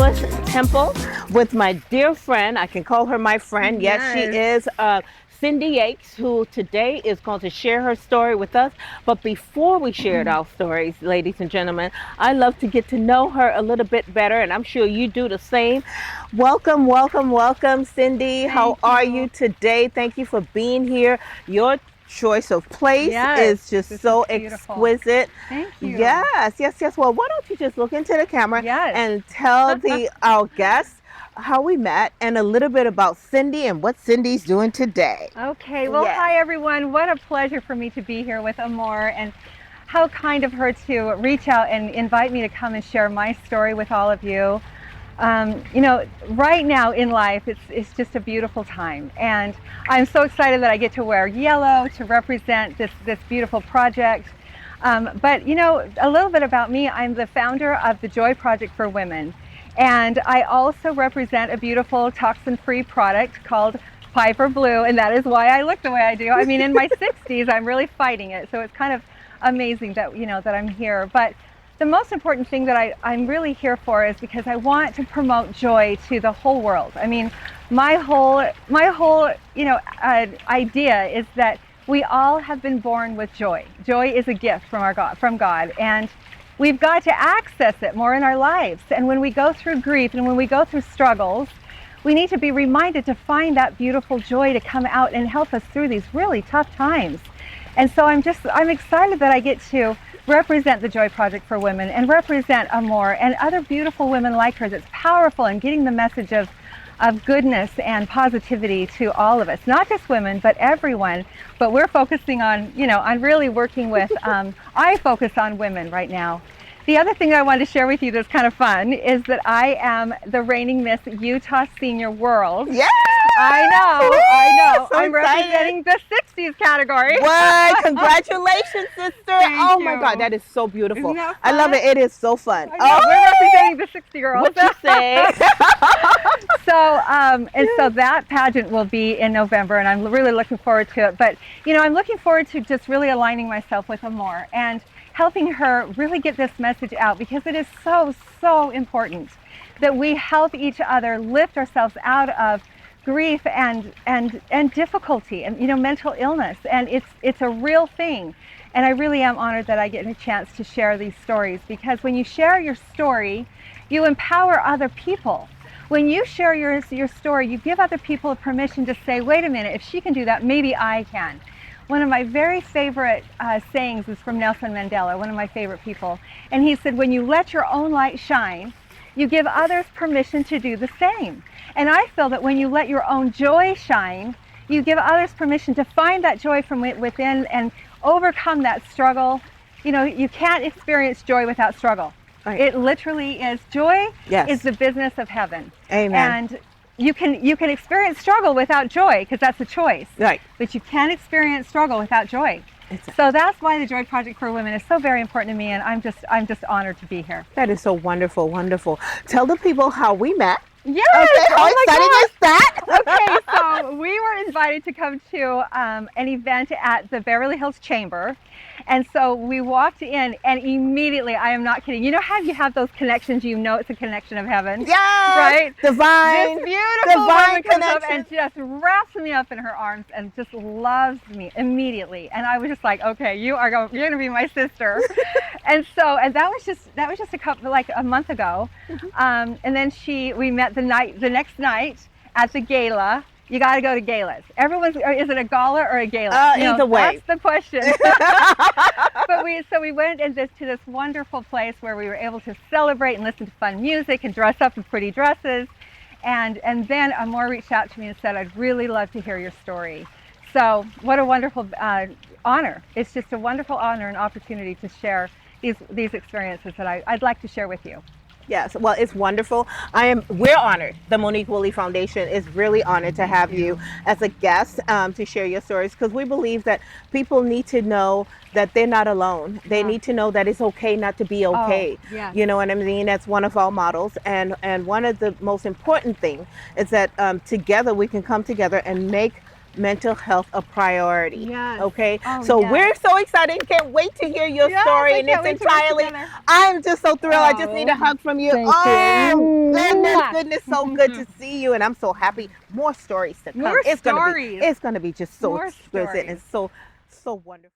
Louis Temple with my dear friend. I can call her my friend. Yes, she is Cindy Yates, who today is going to share her story with us. But before we share our stories, ladies and gentlemen, I love to get to know her a little bit better, and I'm sure you do the same. Welcome, welcome, welcome, Cindy. How are you today? Thank you for being here. Your choice of place is just so exquisite. Thank you. Yes, yes, yes. Well, why don't you just look into the camera and tell our guests how we met and a little bit about Cindy and what Cindy's doing today. Okay, well, hi everyone. What a pleasure for me to be here with Amor, and how kind of her to reach out and invite me to come and share my story with all of you. You know, right now in life, it's just a beautiful time, and I'm so excited that I get to wear yellow to represent this beautiful project. But you know, a little bit about me, I'm the founder of the Joy Project for Women. And I also represent a beautiful toxin-free product called Piper Blue, and that is why I look the way I do. I mean, in my 60s, I'm really fighting it, so it's kind of amazing that, you know, that I'm here. But the most important thing that I'm really here for is because I want to promote joy to the whole world. I mean, my whole you know, idea is that we all have been born with joy. Joy is a gift from God, and we've got to access it more in our lives. And when we go through grief and when we go through struggles, we need to be reminded to find that beautiful joy to come out and help us through these really tough times. And so I'm excited that I get to represent the Joy Project for Women and represent Amor and other beautiful women like her that's powerful in getting the message of goodness and positivity to all of us, not just women, but everyone. But we're focusing on, you know, I'm really working with, I focus on women right now. The other thing I wanted to share with you that's kind of fun is that I am the reigning Miss Utah Senior World. Yeah! I know. So I'm representing the 60s category. What? Congratulations, sister. Thank my you. God, that is so beautiful. Isn't that I love it. It is so fun. We're representing the 60-year-olds. What you say? So that pageant will be in November, and I'm really looking forward to it. But, you know, I'm looking forward to just really aligning myself with Amor and helping her really get this message out, because it is so important that we help each other lift ourselves out of grief and difficulty and, you know, mental illness. And it's a real thing. And I really am honored that I get a chance to share these stories, because when you share your story, you empower other people. When you share your story, you give other people a permission to say, wait a minute, if she can do that, maybe I can. One of my very favorite sayings is from Nelson Mandela, one of my favorite people. And he said, when you let your own light shine, you give others permission to do the same. And I feel that when you let your own joy shine, you give others permission to find that joy from within and overcome that struggle. You know, you can't experience joy without struggle. Right. It literally is. Joy is the business of heaven. Amen. And you can experience struggle without joy, because that's a choice. Right. But you can't experience struggle without joy. So that's why the Joy Project for Women is so very important to me, and I'm just honored to be here. That is so wonderful, wonderful. Tell the people how we met. Yes. Okay. How exciting is that? Okay, so we were invited to come to an event at the Beverly Hills Chamber. And so we walked in, and immediately, I am not kidding, you know how you have those connections, you know it's a connection of heaven? Yes! Right? Divine. This beautiful woman comes up connection. and just wraps me up in her arms and just loves me immediately. And I was just like, okay, you're going to be my sister. And that was just a month ago. And then we met the next night at the gala. You got to go to galas. Is it a gala or a gala? Either way. That's the question. But we went to this wonderful place where we were able to celebrate and listen to fun music and dress up in pretty dresses. And then Amor reached out to me and said, I'd really love to hear your story. So what a wonderful honor. It's just a wonderful honor and opportunity to share these experiences that I'd like to share with you. Yes, well, it's wonderful. We're honored. The Monique Woolley Foundation is really honored to have you as a guest to share your stories, because we believe that people need to know that they're not alone. They need to know that it's okay not to be okay. You know what I mean? That's one of our models. And one of the most important things is that together we can come together and make mental health a priority. Yes. Okay, Oh, so yes. we're so excited. Can't wait to hear your Yes, story, I and can't it's wait to work entirely. together. I'm just so thrilled. I just need a Oh, hug from you. thank Oh you. goodness, Mwah. goodness, so good to see you, and I'm so happy. More stories to come. More stories. It's gonna be just so More exquisite stories. and so wonderful.